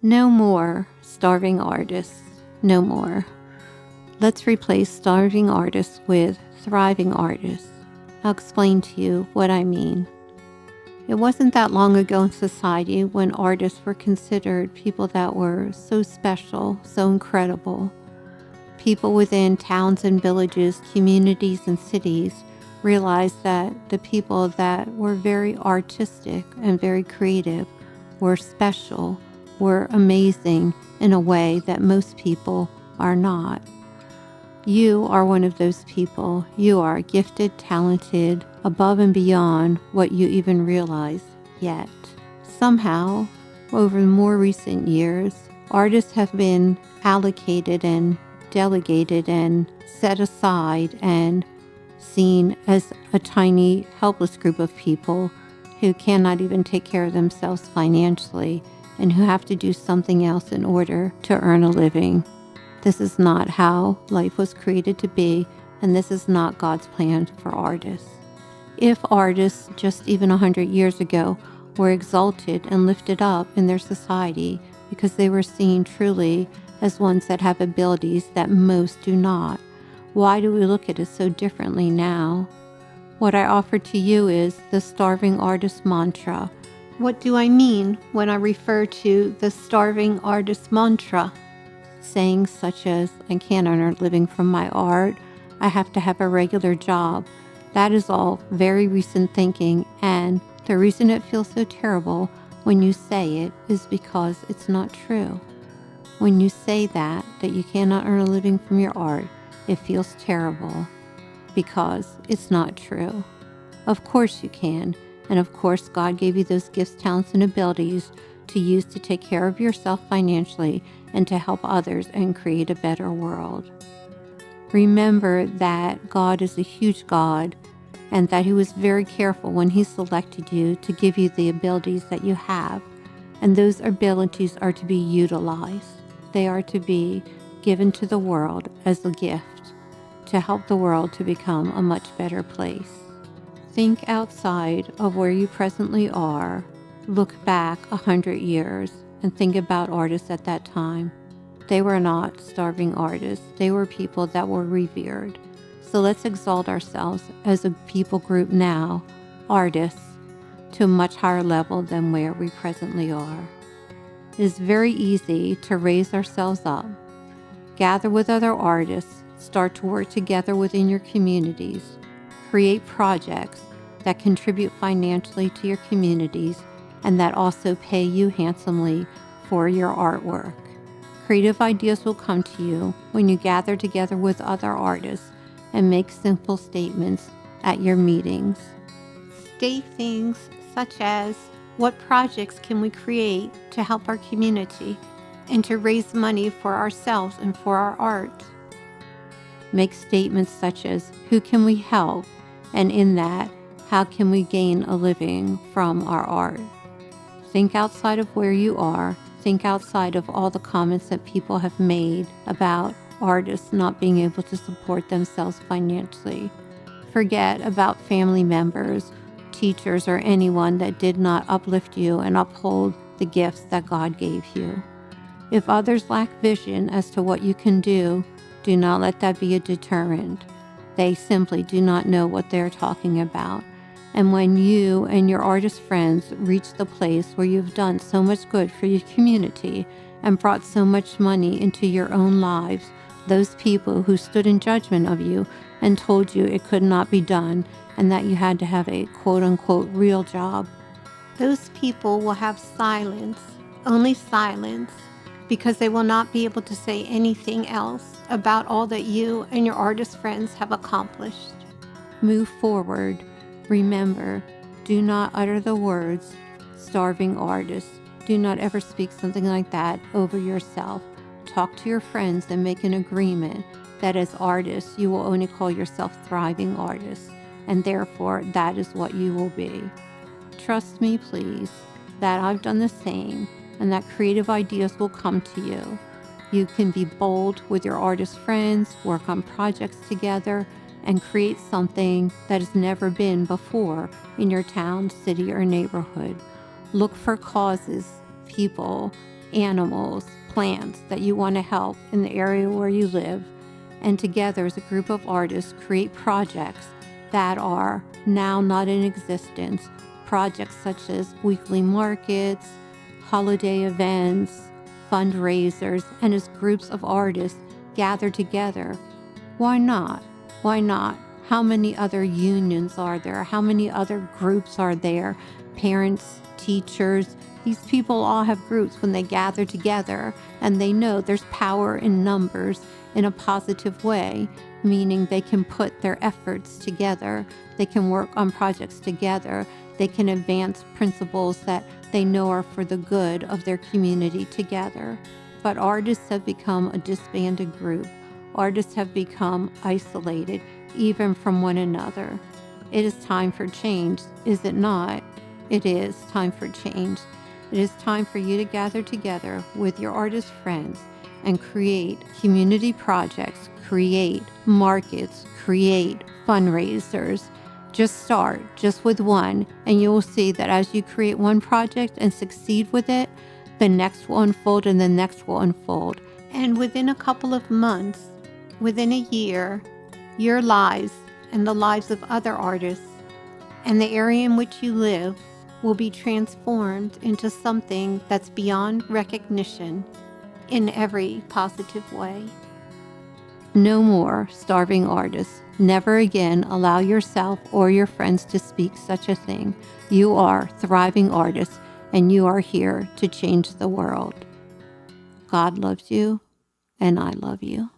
No more starving artists. No more. Let's replace starving artists with thriving artists. I'll explain to you what I mean. It wasn't that long ago in society when artists were considered people that were so special, so incredible. People within towns and villages, communities and cities realized that the people that were very artistic and very creative were special, were amazing in a way that most people are not. You are one of those people. You are gifted, talented, above and beyond what you even realize yet. Somehow, over more recent years, artists have been allocated and delegated and set aside and seen as a tiny, helpless group of people who cannot even take care of themselves financially and who have to do something else in order to earn a living. This is not how life was created to be, and this is not God's plan for artists. If artists just even 100 years ago were exalted and lifted up in their society because they were seen truly as ones that have abilities that most do not, why do we look at it so differently now? What I offer to you is the starving artist mantra. What do I mean when I refer to the starving artist mantra? Sayings such as, I can't earn a living from my art, I have to have a regular job. That is all very recent thinking, and the reason it feels so terrible when you say it is because it's not true. When you say that you cannot earn a living from your art, it feels terrible because it's not true. Of course you can, and of course God gave you those gifts, talents, and abilities to use to take care of yourself financially and to help others and create a better world. Remember that God is a huge God and that He was very careful when He selected you to give you the abilities that you have. And those abilities are to be utilized. They are to be given to the world as a gift to help the world to become a much better place. Think outside of where you presently are. Look back 100 years and think about artists at that time. They were not starving artists. They were people that were revered. So let's exalt ourselves as a people group now, artists, to a much higher level than where we presently are. It is very easy to raise ourselves up. Gather with other artists. Start to work together within your communities. Create projects that contribute financially to your communities and that also pay you handsomely for your artwork. Creative ideas will come to you when you gather together with other artists and make simple statements at your meetings. State things such as, what projects can we create to help our community and to raise money for ourselves and for our art? Make statements such as, who can we help? And in that, how can we gain a living from our art? Think outside of where you are. Think outside of all the comments that people have made about artists not being able to support themselves financially. Forget about family members, teachers, or anyone that did not uplift you and uphold the gifts that God gave you. If others lack vision as to what you can do not let that be a deterrent. They simply do not know what they're talking about. And when you and your artist friends reach the place where you've done so much good for your community and brought so much money into your own lives, those people who stood in judgment of you and told you it could not be done and that you had to have a quote-unquote real job, those people will have silence, only silence, because they will not be able to say anything else about all that you and your artist friends have accomplished. Move forward. Remember, do not utter the words, starving artist. Do not ever speak something like that over yourself. Talk to your friends and make an agreement that as artists, you will only call yourself thriving artists, and therefore that is what you will be. Trust me, please, that I've done the same, and that creative ideas will come to you. You can be bold with your artist friends, work on projects together, and create something that has never been before in your town, city, or neighborhood. Look for causes, people animals, plants that you want to help in the area where you live. And together as a group of artists, create projects that are now not in existence. Projects such as weekly markets, holiday events, fundraisers, and as groups of artists gather together. Why not? Why not? How many other unions are there? How many other groups are there? Parents, teachers, these people all have groups when they gather together, and they know there's power in numbers in a positive way, meaning they can put their efforts together. They can work on projects together. They can advance principles that they know are for the good of their community together. But artists have become a disbanded group. Artists have become isolated, even from one another. It is time for change, is it not? It is time for change. It is time for you to gather together with your artist friends and create community projects, create markets, create fundraisers. Just start just with one, and you will see that as you create one project and succeed with it, the next will unfold and the next will unfold. And within a couple of months, within a year, your lives and the lives of other artists and the area in which you live will be transformed into something that's beyond recognition in every positive way. No more starving artists. Never again allow yourself or your friends to speak such a thing. You are thriving artists, and you are here to change the world. God loves you, and I love you.